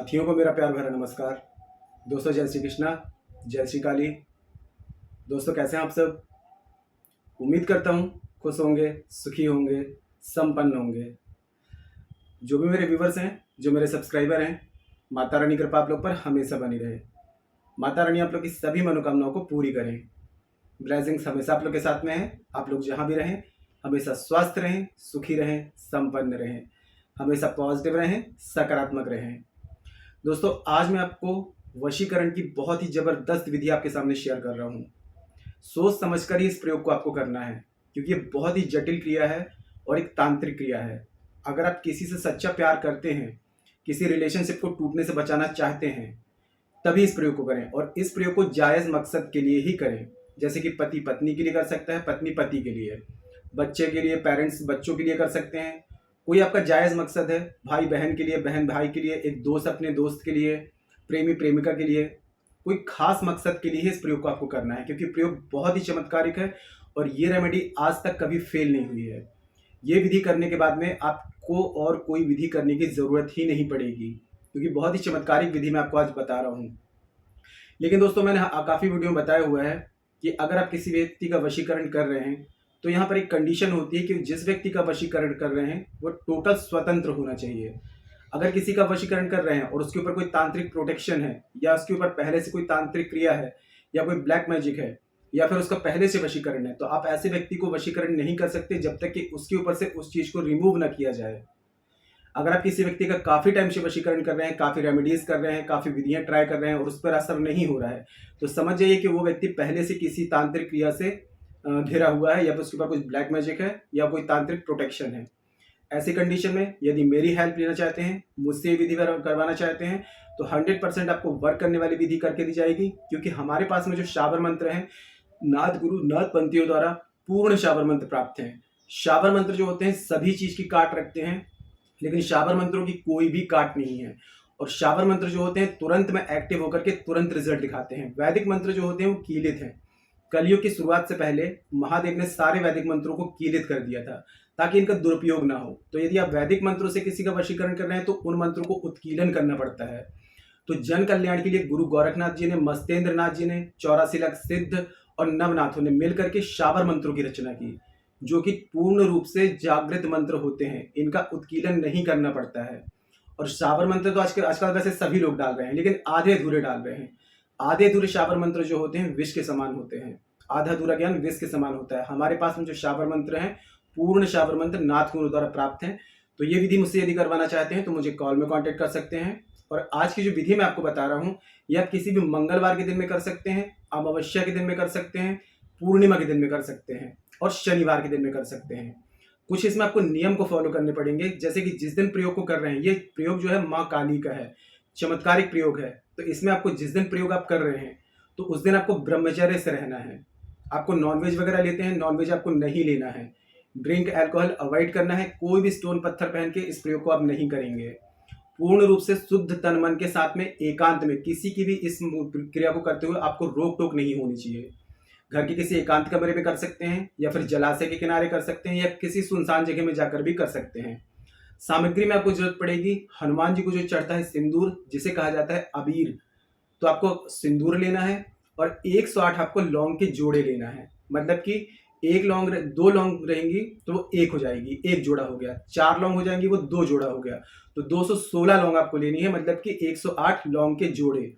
साथियों को मेरा प्यार भरा नमस्कार। दोस्तों जय श्री कृष्णा, जय श्री काली। दोस्तों कैसे हैं आप सब? उम्मीद करता हूँ खुश होंगे, सुखी होंगे, संपन्न होंगे। जो भी मेरे व्यूवर्स हैं, जो मेरे सब्सक्राइबर हैं, माता रानी कृपा आप लोग पर हमेशा बनी रहे। माता रानी आप लोग की सभी मनोकामनाओं को पूरी करें। ब्लेसिंग्स हमेशा आप लोग के साथ में है। आप लोग जहाँ भी रहें हमेशा स्वस्थ रहें, सुखी रहें, संपन्न रहें, हमेशा पॉजिटिव रहें, सकारात्मक रहें। दोस्तों आज मैं आपको वशीकरण की बहुत ही ज़बरदस्त विधि आपके सामने शेयर कर रहा हूँ। सोच समझकर ही इस प्रयोग को आपको करना है, क्योंकि ये बहुत ही जटिल क्रिया है और एक तांत्रिक क्रिया है। अगर आप किसी से सच्चा प्यार करते हैं, किसी रिलेशनशिप को टूटने से बचाना चाहते हैं, तभी इस प्रयोग को करें और इस प्रयोग को जायज़ मकसद के लिए ही करें। जैसे कि पति पत्नी के लिए कर सकता है, पत्नी पति के लिए, बच्चे के लिए पेरेंट्स बच्चों के लिए कर सकते हैं। कोई आपका जायज़ मकसद है, भाई बहन के लिए, बहन भाई के लिए, एक दोस्त अपने दोस्त के लिए, प्रेमी प्रेमिका के लिए, कोई खास मकसद के लिए ही इस प्रयोग को आपको करना है, क्योंकि प्रयोग बहुत ही चमत्कारिक है और ये रेमेडी आज तक कभी फेल नहीं हुई है। ये विधि करने के बाद में आपको और कोई विधि करने की ज़रूरत ही नहीं पड़ेगी, क्योंकि बहुत ही चमत्कारिक विधि मैं आपको आज बता रहा हूँ। लेकिन दोस्तों मैंने काफ़ी वीडियो में बताया हुआ है कि अगर आप किसी व्यक्ति का वशीकरण कर रहे हैं तो यहाँ पर एक कंडीशन होती है कि जिस व्यक्ति का वशीकरण कर रहे हैं वो टोटल स्वतंत्र होना चाहिए। अगर किसी का वशीकरण कर रहे हैं और उसके ऊपर कोई तांत्रिक प्रोटेक्शन है, या उसके ऊपर पहले से कोई तांत्रिक क्रिया है, या कोई ब्लैक मैजिक है, या फिर उसका पहले से वशीकरण है, तो आप ऐसे व्यक्ति को वशीकरण नहीं कर सकते जब तक कि उसके ऊपर से उस चीज़ को रिमूव ना किया जाए। अगर आप किसी व्यक्ति का काफ़ी टाइम से वशीकरण कर रहे हैं, काफ़ी रेमेडीज़ कर रहे हैं, काफ़ी विधियाँ ट्राई कर रहे हैं और उस पर असर नहीं हो रहा है, तो समझ जाइए कि वो व्यक्ति पहले से किसी तांत्रिक क्रिया से घिरा हुआ है, या फिर उसके ऊपर कुछ ब्लैक मैजिक है या कोई तांत्रिक प्रोटेक्शन है। ऐसी कंडीशन में यदि मेरी हेल्प लेना चाहते हैं, मुझसे विधि करवाना चाहते हैं, तो 100% आपको वर्क करने वाली विधि करके दी जाएगी, क्योंकि हमारे पास में जो शाबर मंत्र हैं, नाथ गुरु नाथ पंथियों द्वारा पूर्ण शाबर मंत्र प्राप्त हैं। शाबर मंत्र जो होते हैं सभी चीज़ की काट रखते हैं, लेकिन शाबर मंत्रों की कोई भी काट नहीं है। और शाबर मंत्र जो होते हैं तुरंत में एक्टिव होकर के तुरंत रिजल्ट दिखाते हैं। वैदिक मंत्र जो होते हैं वो कीलित हैं। कलयुग की शुरुआत से पहले महादेव ने सारे वैदिक मंत्रों को कीलित कर दिया था ताकि इनका दुरुपयोग ना हो। तो यदि आप वैदिक मंत्रों से किसी का वशीकरण कर रहे हैं तो उन मंत्रों को उत्कीलन करना पड़ता है। तो जन कल्याण के लिए गुरु गोरखनाथ जी ने, मस्तेंद्र नाथ जी ने, 84 लाख सिद्ध और नवनाथों ने मिलकर के शाबर मंत्रों की रचना की, जो कि पूर्ण रूप से जागृत मंत्र होते हैं। इनका उत्कीलन नहीं करना पड़ता है। और शाबर मंत्र तो आजकल वैसे सभी लोग डाल रहे हैं, लेकिन आधे अधूरे डाल रहे हैं। आधे अधूरे शाबर मंत्र जो होते हैं विष के समान होते हैं। आधा अधूरा ज्ञान विष के समान होता है। हमारे पास में जो शाबर मंत्र हैं पूर्ण शाबर मंत्र नाथ गुरु द्वारा प्राप्त हैं। तो ये विधि मुझसे यदि करवाना चाहते हैं तो मुझे कॉल में कांटेक्ट कर सकते हैं। और आज की जो विधि मैं आपको बता रहा हूँ ये आप किसी भी मंगलवार के दिन में कर सकते हैं, अमावस्या के दिन में कर सकते हैं, पूर्णिमा के दिन में कर सकते हैं और शनिवार के दिन में कर सकते हैं। कुछ इसमें आपको नियम को फॉलो करने पड़ेंगे, जैसे कि जिस दिन प्रयोग को कर रहे हैं, ये प्रयोग जो है माँ काली का है, चमत्कारिक प्रयोग है। तो इसमें आपको जिस दिन प्रयोग आप कर रहे हैं तो उस दिन आपको ब्रह्मचर्य से रहना है। आपको नॉनवेज वगैरह लेते हैं, नॉनवेज आपको नहीं लेना है। ड्रिंक अल्कोहल अवॉइड करना है। कोई भी स्टोन पत्थर पहन के इस प्रयोग को आप नहीं करेंगे। पूर्ण रूप से शुद्ध तन मन के साथ में एकांत में किसी की भी इस क्रिया को करते हुए आपको रोक टोक नहीं होनी चाहिए। घर के किसी एकांत कमरे में कर सकते हैं, या फिर जलाशय के किनारे कर सकते हैं, या किसी सुनसान जगह में जाकर भी कर सकते हैं। सामग्री में आपको जरूरत पड़ेगी हनुमान जी को जो चढ़ता है सिंदूर, जिसे कहा जाता है अबीर, तो आपको सिंदूर लेना है और 108 आपको लौंग के जोड़े लेना है। मतलब कि एक लौंग, 2 लौंग रहेंगी तो वो 1 हो जाएगी, 1 जोड़ा हो गया। 4 लौंग हो जाएंगी वो 2 जोड़ा हो गया। तो 216 लौंग आपको लेनी है, मतलब कि 108 लौंग के जोड़े।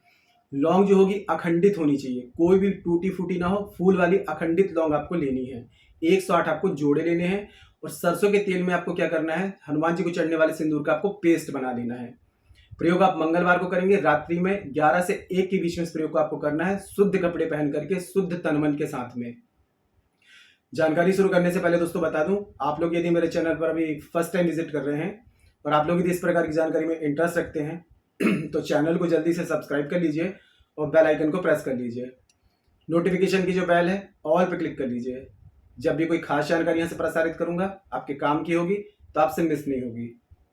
लौंग जो होगी अखंडित होनी चाहिए, कोई भी टूटी फूटी ना हो, फूल वाली अखंडित लौंग आपको लेनी है। 108 आपको जोड़े लेने हैं। और सरसों के तेल में आपको क्या करना है, हनुमान जी को चढ़ने वाले सिंदूर का आपको पेस्ट बना लेना है। प्रयोग आप मंगलवार को करेंगे, रात्रि में 11 से 1 के बीच में इस प्रयोग को आपको करना है, शुद्ध कपड़े पहन करके, शुद्ध तन मन के साथ में। जानकारी शुरू करने से पहले दोस्तों बता दूं, आप लोग यदि मेरे चैनल पर अभी फर्स्ट टाइम विजिट कर रहे हैं और आप लोग यदि इस प्रकार की जानकारी में इंटरेस्ट रखते हैं तो चैनल को जल्दी से सब्सक्राइब कर लीजिए और बेल आइकन को प्रेस कर लीजिए। नोटिफिकेशन की जो बेल है ऑल पे क्लिक कर लीजिए। जब भी कोई खास जानकारी यहाँ से प्रसारित करूंगा आपके काम की होगी तो आपसे मिस नहीं होगी,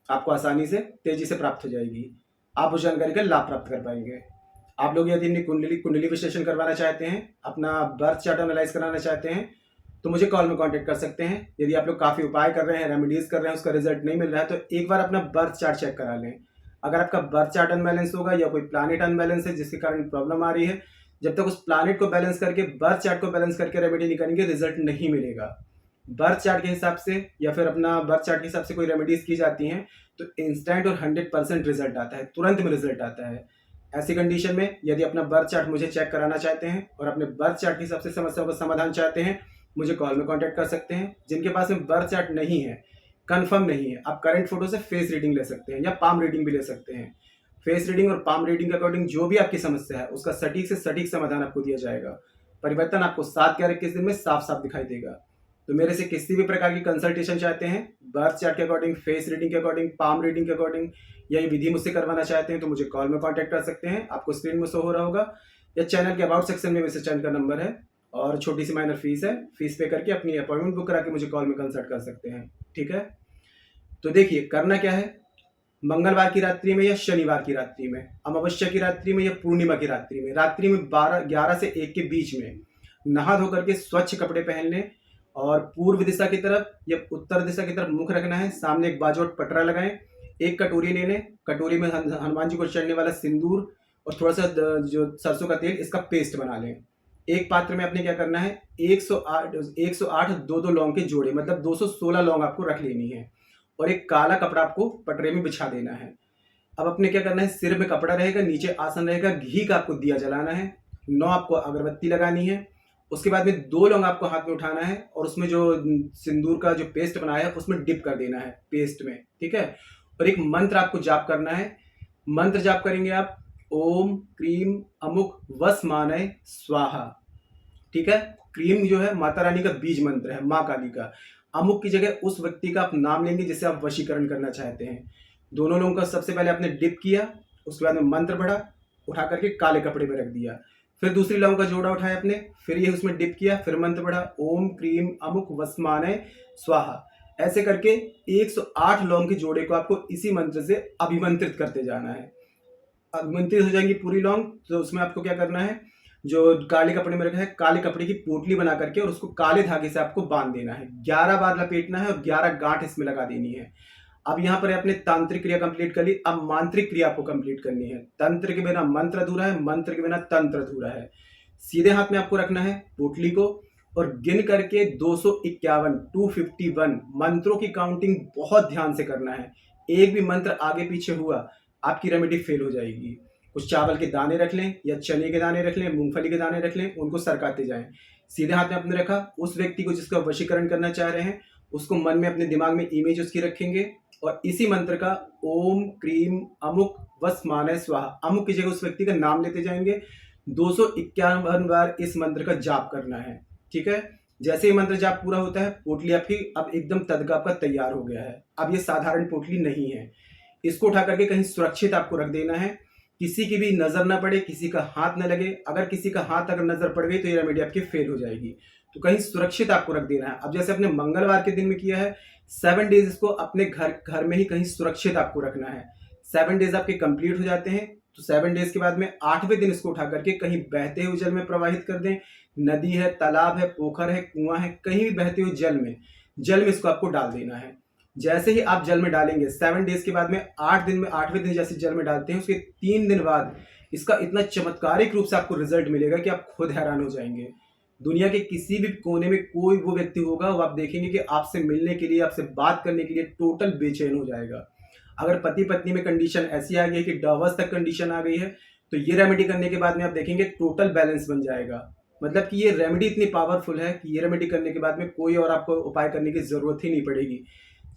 आपको आसानी से तेजी से प्राप्त हो जाएगी। आप उस जानकारी का लाभ प्राप्त कर पाएंगे। आप लोग यदि अपनी कुंडली विश्लेषण करवाना चाहते हैं, अपना बर्थ चार्ट एनालाइज कराना चाहते हैं, तो मुझे कॉल में कांटेक्ट कर सकते हैं। यदि आप लोग काफ़ी उपाय कर रहे हैं, रेमेडीज कर रहे हैं, उसका रिजल्ट नहीं मिल रहा है, तो एक बार अपना बर्थ चार्ट चेक करा लें। अगर आपका बर्थ चार्ट अनबैलेंस होगा या कोई प्लैनेट अनबैलेंस है जिसके कारण प्रॉब्लम आ रही है, जब तक उस प्लैनेट को बैलेंस करके बर्थ चार्ट को बैलेंस करके रेमेडी नहीं करेंगे रिजल्ट नहीं मिलेगा। बर्थ चार्ट के हिसाब से या फिर अपना बर्थ चार्ट के हिसाब से कोई रेमेडीज की जाती हैं तो इंस्टेंट और 100% रिजल्ट आता है, तुरंत में रिजल्ट आता है। ऐसी कंडीशन में यदि अपना बर्थ चार्ट मुझे चेक कराना चाहते हैं और अपने बर्थ चार्ट के हिसाब से समस्याओं का समाधान चाहते हैं, मुझे कॉल में कांटेक्ट कर सकते हैं। जिनके पास में बर्थ चार्ट नहीं है, कंफर्म नहीं है, आप करंट फोटो से फेस रीडिंग ले सकते हैं या पाम रीडिंग भी ले सकते हैं। फेस रीडिंग और पाम रीडिंग के अकॉर्डिंग जो भी आपकी समस्या है उसका सटीक से सटीक समाधान आपको दिया जाएगा। परिवर्तन आपको 7 के 21 दिन में साफ साफ दिखाई देगा। तो मेरे से किसी भी प्रकार की कंसल्टेशन चाहते हैं, बर्थ चार्ट के अकॉर्डिंग, फेस रीडिंग के अकॉर्डिंग, पाम रीडिंग के अकॉर्डिंग, या ये विधि मुझसे करवाना चाहते हैं तो मुझे कॉल में कांटेक्ट कर सकते हैं। आपको स्क्रीन में शो हो रहा होगा या चैनल के अबाउट सेक्शन में मैसेज चैनल का नंबर है और छोटी सी माइनर फीस है। फीस पे करके अपनी अपॉइंटमेंट बुक करा के मुझे कॉल में कंसल्ट कर सकते हैं। ठीक है, तो देखिए करना क्या है, मंगलवार की रात्रि में या शनिवार की रात्रि में, अमावस्या की रात्रि में या पूर्णिमा की रात्रि में 11 से 1 के बीच में नहा धो करके स्वच्छ कपड़े पहन लें और पूर्व दिशा की तरफ या उत्तर दिशा की तरफ मुख रखना है। सामने एक बाजोट पटरा लगाएं, एक कटोरी ले लें, कटोरी में हनुमान जी को चढ़ने वाला सिंदूर और थोड़ा सा जो सरसों का तेल, इसका पेस्ट बना लें। एक पात्र में आपने क्या करना है, 108 दो लौंग के जोड़े, मतलब 216 लौंग आपको रख लेनी है और एक काला कपड़ा आपको पटरे में बिछा देना है। अब अपने क्या करना है, सिर में कपड़ा रहेगा, नीचे आसन रहेगा, घी का आपको दिया जलाना है, 9 आपको अगरबत्ती लगानी है। उसके बाद में 2 लौंग आपको हाथ में उठाना है और उसमें जो सिंदूर का जो पेस्ट बनाया है उसमें डिप कर देना है पेस्ट में। ठीक है, और एक मंत्र आपको जाप करना है। मंत्र जाप करेंगे आप, ओम क्रीम अमुक वसमानय स्वाहा। ठीक है, क्रीम जो है माता रानी का बीज मंत्र है, माँ काली का। अमुक की जगह उस व्यक्ति का आप नाम लेंगे जिसे आप वशीकरण करना चाहते हैं। दोनों लोगों का सबसे पहले आपने डिप किया, उसके बाद में मंत्र पढ़ा, उठा करके काले कपड़े में रख दिया। फिर दूसरी लौंग का जोड़ा उठाया आपने, फिर ये उसमें डिप किया, फिर मंत्र पढ़ा, ओम क्रीम अमुक वसमानय स्वाहा। ऐसे करके 108 लौंग के जोड़े को आपको इसी मंत्र से अभिमंत्रित करते जाना है। अभिमंत्रित हो जाएंगी पूरी लौंग, तो उसमें आपको क्या करना है, जो काले कपड़े में रखा है काले कपड़े की पोटली बना करके और उसको काले धागे से आपको बांध देना है। 11 बार लपेटना है और 11 गांठ इसमें लगा देनी है। अब यहाँ पर आपने तांत्रिक क्रिया कंप्लीट कर ली, अब मांत्रिक क्रिया आपको कंप्लीट करनी है। तंत्र के बिना मंत्र अधूरा है, मंत्र के बिना तंत्र अधूरा है। सीधे हाथ में आपको रखना है पोटली को और गिन करके 251 मंत्रों की काउंटिंग बहुत ध्यान से करना है। एक भी मंत्र आगे पीछे हुआ आपकी रेमेडी फेल हो जाएगी। कुछ चावल के दाने रख लें या चने के दाने रख लें, मूंगफली के दाने रख लें, उनको सरकाते जाएं। सीधे हाथ में आपने रखा, उस व्यक्ति को जिसका वशीकरण करना चाह रहे हैं उसको मन में अपने दिमाग में इमेज उसकी रखेंगे और इसी मंत्र का ओम क्रीम अमुक वसमानय स्वाहा, अमुक की जगह उस व्यक्ति का नाम लेते जाएंगे। 251 बार इस मंत्र का जाप करना है। ठीक है, जैसे ही मंत्र जाप पूरा होता है पोटली आपकी अब एकदम तदका आपका तैयार हो गया है। अब ये साधारण पोटली नहीं है, इसको उठा करके कहीं सुरक्षित आपको रख देना है, किसी की भी नजर ना पड़े, किसी का हाथ ना लगे। अगर किसी का हाथ अगर नजर पड़ गई तो ये रेमेडी आपकी फेल हो जाएगी, तो कहीं सुरक्षित आपको रख देना है। अब जैसे अपने मंगलवार के दिन में किया है, 7 डेज इसको अपने घर में ही कहीं सुरक्षित आपको रखना है। 7 डेज आपके कंप्लीट हो जाते हैं तो 7 डेज के बाद में 8वें दिन इसको उठा करके कहीं बहते हुए जल में प्रवाहित कर दें। नदी है, तालाब है, पोखर है, कुआं है, कहीं भी बहते हुए जल में इसको आपको डाल देना है। जैसे ही आप जल में डालेंगे 7 डेज के बाद में 8 दिन में 8वें दिन जैसे जल में डालते हैं उसके 3 दिन बाद इसका इतना चमत्कारिक रूप से आपको रिजल्ट मिलेगा कि आप खुद हैरान हो जाएंगे। दुनिया के किसी भी कोने में कोई वो व्यक्ति होगा वो आप देखेंगे कि आपसे मिलने के लिए, आपसे बात करने के लिए टोटल बेचैन हो जाएगा। अगर पति पत्नी में कंडीशन ऐसी आ गई है कि डिवोर्स तक कंडीशन आ गई है तो ये रेमेडी करने के बाद में आप देखेंगे टोटल बैलेंस बन जाएगा। मतलब कि ये रेमेडी इतनी पावरफुल है कि ये रेमेडी करने के बाद में कोई और आपको उपाय करने की जरूरत ही नहीं पड़ेगी।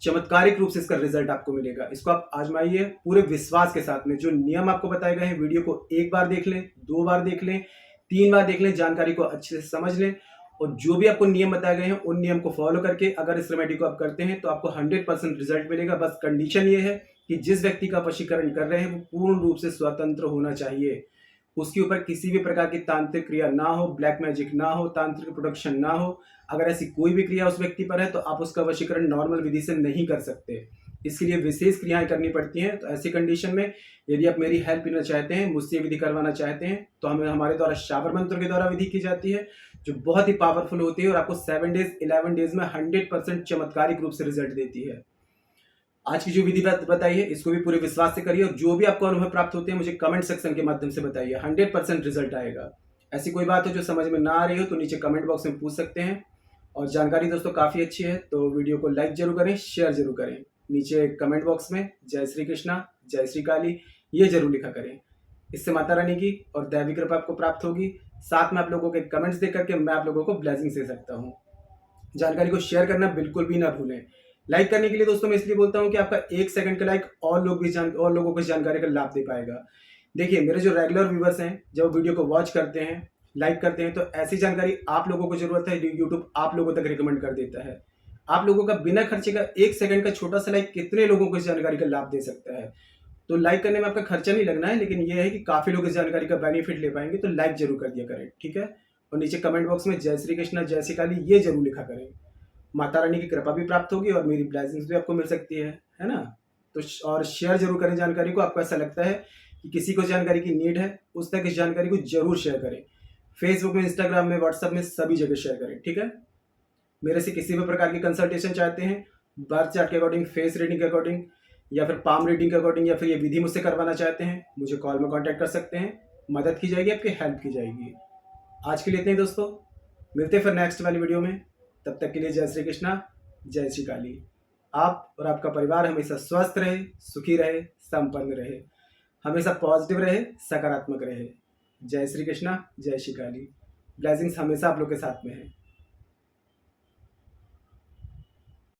चमत्कारिक रूप से इसका रिजल्ट आपको मिलेगा। इसको आप आजमाइए पूरे विश्वास के साथ में। जो नियम आपको बताए गए हैं वीडियो को 1 बार देख लें, 2 बार देख लें, 3 बार देख लें, जानकारी को अच्छे से समझ लें और जो भी आपको नियम बताए गए हैं उन नियम को फॉलो करके अगर इस रेमेडी को आप करते हैं तो आपको 100% रिजल्ट मिलेगा। बस कंडीशन ये है कि जिस व्यक्ति का वशीकरण कर रहे हैं वो पूर्ण रूप से स्वतंत्र होना चाहिए। उसके ऊपर किसी भी प्रकार की तांत्रिक क्रिया ना हो, ब्लैक मैजिक ना हो, तांत्रिक प्रोडक्शन ना हो। अगर ऐसी कोई भी क्रिया उस व्यक्ति पर है तो आप उसका वशीकरण नॉर्मल विधि से नहीं कर सकते, इसके लिए विशेष क्रियाएं करनी पड़ती हैं। तो ऐसी कंडीशन में यदि आप मेरी हेल्प लेना चाहते हैं, मुझसे विधि करवाना चाहते हैं तो हमारे द्वारा शावर मंत्र के द्वारा विधि की जाती है जो बहुत ही पावरफुल होती है और आपको 7 डेज 11 डेज में 100% चमत्कारिक रूप से रिजल्ट देती है। आज की जो विधि बताई है इसको भी पूरे विश्वास से करिए और जो भी आपको अनुभव प्राप्त होते हैं मुझे कमेंट सेक्शन के माध्यम से बताइए। 100% रिजल्ट आएगा। ऐसी कोई बात हो जो समझ में ना आ रही हो तो नीचे कमेंट बॉक्स में पूछ सकते हैं। और जानकारी दोस्तों काफ़ी अच्छी है तो वीडियो को लाइक जरूर करें, शेयर जरूर करें। नीचे कमेंट बॉक्स में जय श्री कृष्णा, जय श्री काली ये जरूर लिखा करें। इससे माता रानी की और दैवी कृपा आपको प्राप्त होगी। साथ में आप लोगों के कमेंट्स देख करके मैं आप लोगों को ब्लेसिंग्स दे सकता हूँ। जानकारी को शेयर करना बिल्कुल भी ना भूलें। लाइक करने के लिए दोस्तों मैं इसलिए बोलता हूँ कि आपका 1 सेकंड का लाइक और लोगों को इस जानकारी का लाभ दे पाएगा। देखिए मेरे जो रेगुलर व्यूवर्स हैं जब वीडियो को वॉच करते हैं, लाइक करते हैं, तो ऐसी जानकारी आप लोगों को जरूरत है, यूट्यूब आप लोगों तक रिकमेंड कर देता है। आप लोगों का बिना खर्चे का 1 सेकंड का छोटा सा लाइक कितने लोगों को इस जानकारी का लाभ दे सकता है। तो लाइक करने में आपका खर्चा नहीं लगना है, लेकिन यह है कि काफ़ी लोग इस जानकारी का बेनिफिट ले पाएंगे। तो लाइक जरूर कर दिया करें, ठीक है। और नीचे कमेंट बॉक्स में जय श्री कृष्णा, जय श्री काली ये जरूर लिखा करें। माता रानी की कृपा भी प्राप्त होगी और मेरी ब्लेसिंग्स भी आपको मिल सकती है ना। तो और शेयर जरूर करें जानकारी को। आपको ऐसा लगता है कि किसी को जानकारी की नीड है, उस तक इस जानकारी को जरूर शेयर करें। फेसबुक में, इंस्टाग्राम में, व्हाट्सएप में सभी जगह शेयर करें, ठीक है। मेरे से किसी भी प्रकार की कंसल्टेशन चाहते हैं, बर्थ चार्ट के अकॉर्डिंग, फेस रीडिंग के अकॉर्डिंग या फिर पाम रीडिंग के अकॉर्डिंग, या फिर ये विधि मुझसे करवाना चाहते हैं, मुझे कॉल में कांटेक्ट कर सकते हैं। मदद की जाएगी, आपकी हेल्प की जाएगी। आज के लिए इतना ही दोस्तों, मिलते हैं फिर नेक्स्ट वाली वीडियो में। तब तक के लिए जय श्री कृष्णा, जय श्री काली। आप और आपका परिवार हमेशा स्वस्थ रहे, सुखी रहे, संपन्न रहे, हमेशा पॉजिटिव रहे, सकारात्मक रहे। जय श्री कृष्णा, जय श्री काली। ब्लेसिंग्स हमेशा आप लोग के साथ में है।